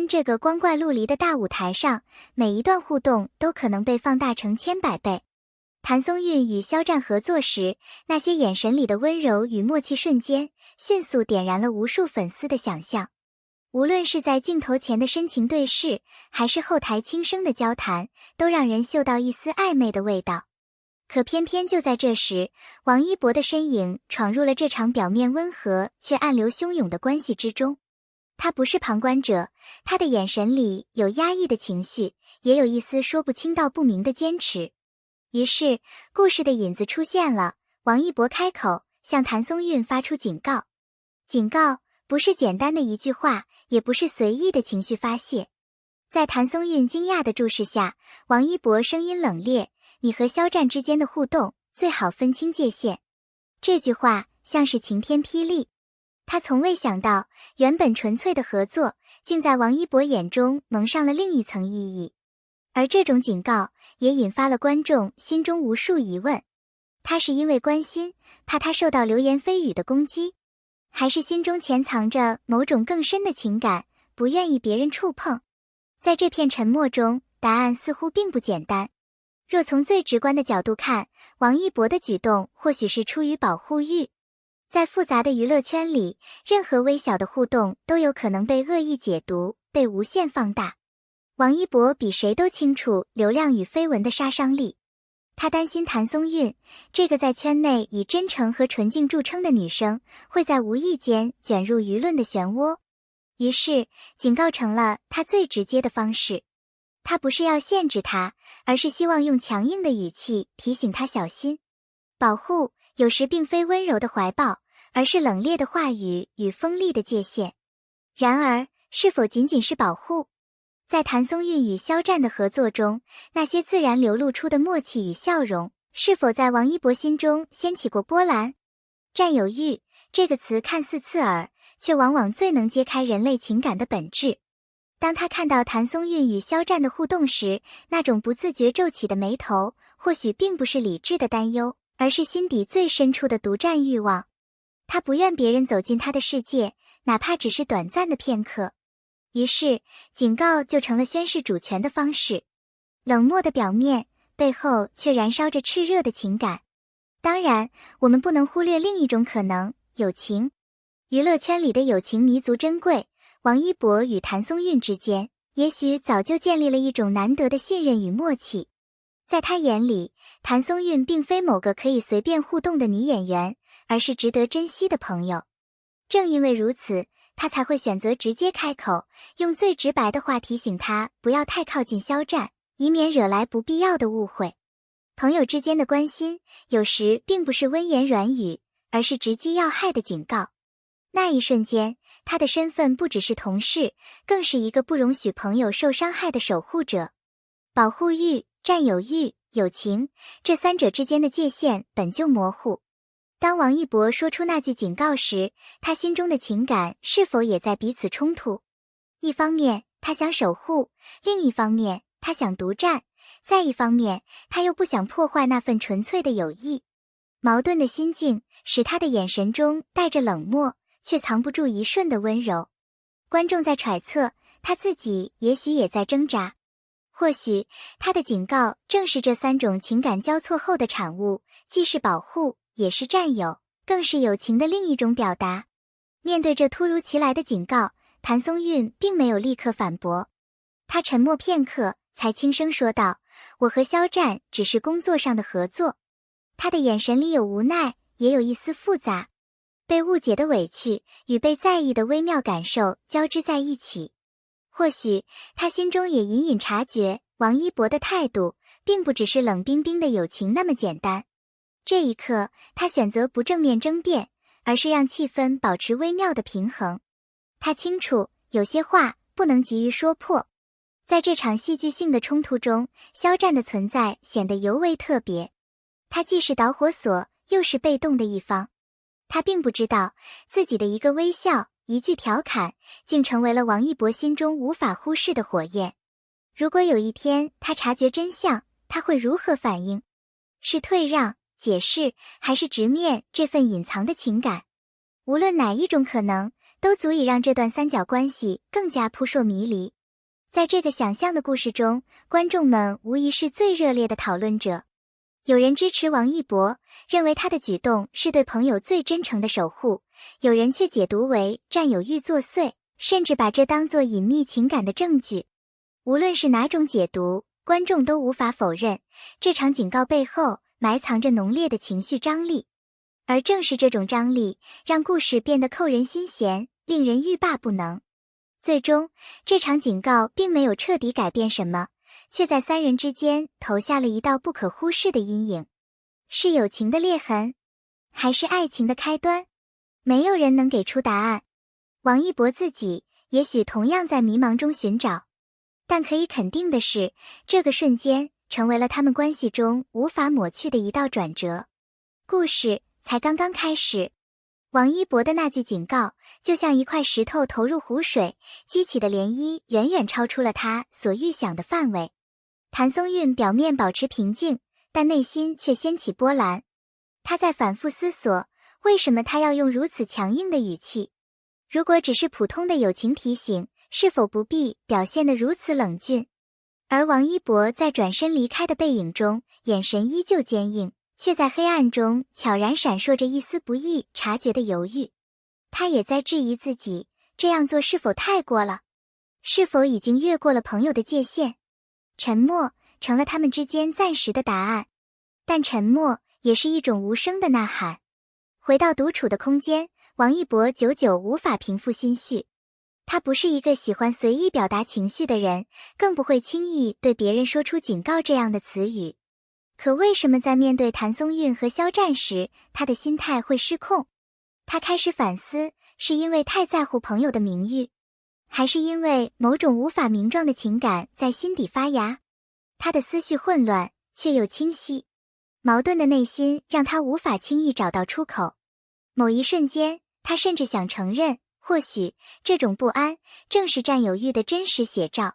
天这个光怪陆离的大舞台上，每一段互动都可能被放大成千百倍。谭松韵与肖战合作时，那些眼神里的温柔与默契瞬间，迅速点燃了无数粉丝的想象。无论是在镜头前的深情对视，还是后台轻声的交谈，都让人嗅到一丝暧昧的味道。可偏偏就在这时，王一博的身影闯入了这场表面温和却暗流汹涌的关系之中。他不是旁观者，他的眼神里有压抑的情绪，也有一丝说不清道不明的坚持。于是，故事的引子出现了，王一博开口，向谭松韵发出警告。警告不是简单的一句话，也不是随意的情绪发泄。在谭松韵惊讶的注视下，王一博声音冷冽，你和肖战之间的互动，最好分清界限。这句话像是晴天霹雳。他从未想到，原本纯粹的合作，竟在王一博眼中蒙上了另一层意义。而这种警告，也引发了观众心中无数疑问。他是因为关心，怕他受到流言蜚语的攻击，还是心中潜藏着某种更深的情感，不愿意别人触碰？在这片沉默中，答案似乎并不简单。若从最直观的角度看，王一博的举动或许是出于保护欲。在复杂的娱乐圈里，任何微小的互动都有可能被恶意解读，被无限放大。王一博比谁都清楚流量与绯闻的杀伤力。他担心谭松韵，这个在圈内以真诚和纯净著称的女生，会在无意间卷入舆论的漩涡。于是，警告成了他最直接的方式。他不是要限制他，而是希望用强硬的语气提醒他小心。保护有时并非温柔的怀抱，而是冷冽的话语与锋利的界限。然而，是否仅仅是保护？在谭松韵与肖战的合作中，那些自然流露出的默契与笑容，是否在王一博心中掀起过波澜？占有欲这个词看似刺耳，却往往最能揭开人类情感的本质。当他看到谭松韵与肖战的互动时，那种不自觉皱起的眉头，或许并不是理智的担忧，而是心底最深处的独占欲望。他不愿别人走进他的世界，哪怕只是短暂的片刻。于是，警告就成了宣示主权的方式。冷漠的表面，背后却燃烧着炽热的情感。当然，我们不能忽略另一种可能，友情。娱乐圈里的友情弥足珍贵，王一博与谭松韵之间，也许早就建立了一种难得的信任与默契。在他眼里，谭松韵并非某个可以随便互动的女演员，而是值得珍惜的朋友。正因为如此，他才会选择直接开口，用最直白的话提醒他不要太靠近肖战，以免惹来不必要的误会。朋友之间的关心，有时并不是温言软语，而是直击要害的警告。那一瞬间，他的身份不只是同事，更是一个不容许朋友受伤害的守护者。保护欲、占有欲、友情，这三者之间的界限本就模糊。当王一博说出那句警告时，他心中的情感是否也在彼此冲突？一方面，他想守护；另一方面，他想独占；再一方面，他又不想破坏那份纯粹的友谊。矛盾的心境使他的眼神中带着冷漠，却藏不住一瞬的温柔。观众在揣测，他自己也许也在挣扎。或许，他的警告正是这三种情感交错后的产物，既是保护，也是占有，更是友情的另一种表达。面对这突如其来的警告，谭松韵并没有立刻反驳。他沉默片刻，才轻声说道：“我和肖战只是工作上的合作。”他的眼神里有无奈，也有一丝复杂。被误解的委屈与被在意的微妙感受交织在一起。或许他心中也隐隐察觉，王一博的态度并不只是冷冰冰的友情那么简单。这一刻，他选择不正面争辩，而是让气氛保持微妙的平衡。他清楚，有些话不能急于说破。在这场戏剧性的冲突中，肖战的存在显得尤为特别。他既是导火索，又是被动的一方。他并不知道，自己的一个微笑，一句调侃，竟成为了王一博心中无法忽视的火焰。如果有一天他察觉真相，他会如何反应？是退让、解释，还是直面这份隐藏的情感？无论哪一种可能，都足以让这段三角关系更加扑朔迷离。在这个想象的故事中，观众们无疑是最热烈的讨论者。有人支持王一博，认为他的举动是对朋友最真诚的守护；有人却解读为占有欲作祟，甚至把这当作隐秘情感的证据。无论是哪种解读，观众都无法否认，这场警告背后埋藏着浓烈的情绪张力。而正是这种张力，让故事变得扣人心弦，令人欲罢不能。最终，这场警告并没有彻底改变什么，却在三人之间投下了一道不可忽视的阴影。是友情的裂痕，还是爱情的开端？没有人能给出答案。王一博自己也许同样在迷茫中寻找，但可以肯定的是，这个瞬间成为了他们关系中无法抹去的一道转折。故事才刚刚开始。王一博的那句警告，就像一块石头投入湖水，激起的涟漪远远超出了他所预想的范围。谭松韵表面保持平静，但内心却掀起波澜。他在反复思索，为什么他要用如此强硬的语气？如果只是普通的友情提醒，是否不必表现得如此冷峻？而王一博在转身离开的背影中，眼神依旧坚硬，却在黑暗中悄然闪烁着一丝不易察觉的犹豫。他也在质疑自己，这样做是否太过了？是否已经越过了朋友的界限？沉默成了他们之间暂时的答案，但沉默也是一种无声的呐喊。回到独处的空间，王一博久久无法平复心绪。他不是一个喜欢随意表达情绪的人，更不会轻易对别人说出警告这样的词语。可为什么在面对谭松韵和肖战时，他的心态会失控？他开始反思，是因为太在乎朋友的名誉，还是因为某种无法名状的情感在心底发芽？他的思绪混乱，却又清晰。矛盾的内心让他无法轻易找到出口。某一瞬间，他甚至想承认，或许这种不安正是占有欲的真实写照。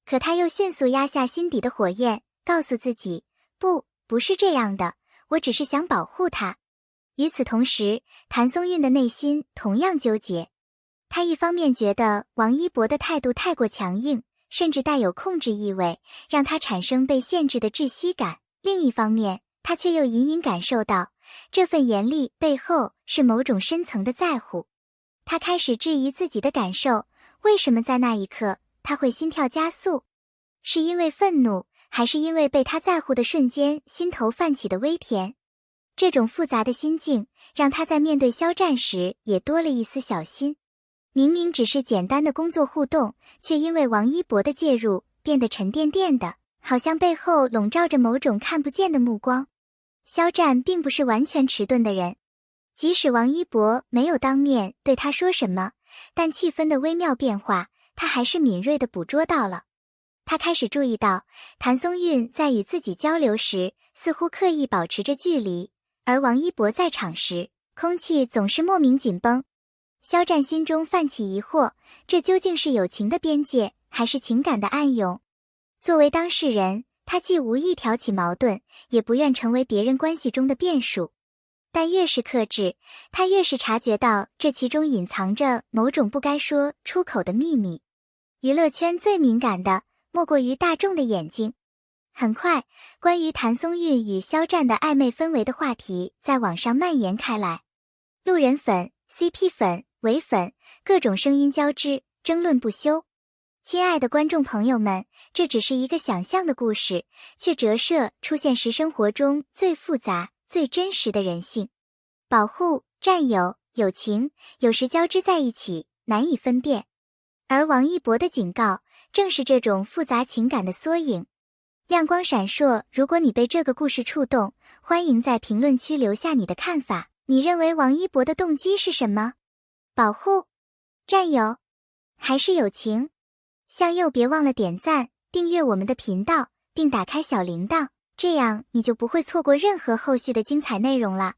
可他又迅速压下心底的火焰，告诉自己，不是这样的，我只是想保护他。与此同时，谭松韵的内心同样纠结。他一方面觉得王一博的态度太过强硬，甚至带有控制意味，让他产生被限制的窒息感；另一方面，他却又隐隐感受到，这份严厉背后是某种深层的在乎。他开始质疑自己的感受，为什么在那一刻，他会心跳加速？是因为愤怒，还是因为被他在乎的瞬间心头泛起的微甜？这种复杂的心境，让他在面对肖战时也多了一丝小心。明明只是简单的工作互动，却因为王一博的介入，变得沉甸甸的，好像背后笼罩着某种看不见的目光。肖战并不是完全迟钝的人，即使王一博没有当面对他说什么，但气氛的微妙变化，他还是敏锐地捕捉到了。他开始注意到，谭松韵在与自己交流时，似乎刻意保持着距离，而王一博在场时，空气总是莫名紧绷。肖战心中泛起疑惑，这究竟是友情的边界，还是情感的暗涌？作为当事人，他既无意挑起矛盾，也不愿成为别人关系中的变数。但越是克制，他越是察觉到这其中隐藏着某种不该说出口的秘密。娱乐圈最敏感的，莫过于大众的眼睛。很快，关于谭松韵与肖战的暧昧氛围的话题在网上蔓延开来。路人粉、CP 粉、伪粉，各种声音交织，争论不休。亲爱的观众朋友们，这只是一个想象的故事，却折射出现实生活中最复杂、最真实的人性。保护、占有、友情，有时交织在一起，难以分辨。而王一博的警告，正是这种复杂情感的缩影。亮光闪烁，如果你被这个故事触动，欢迎在评论区留下你的看法。你认为王一博的动机是什么？保护、占有，还是友情？向右别忘了点赞、订阅我们的频道，并打开小铃铛，这样你就不会错过任何后续的精彩内容了。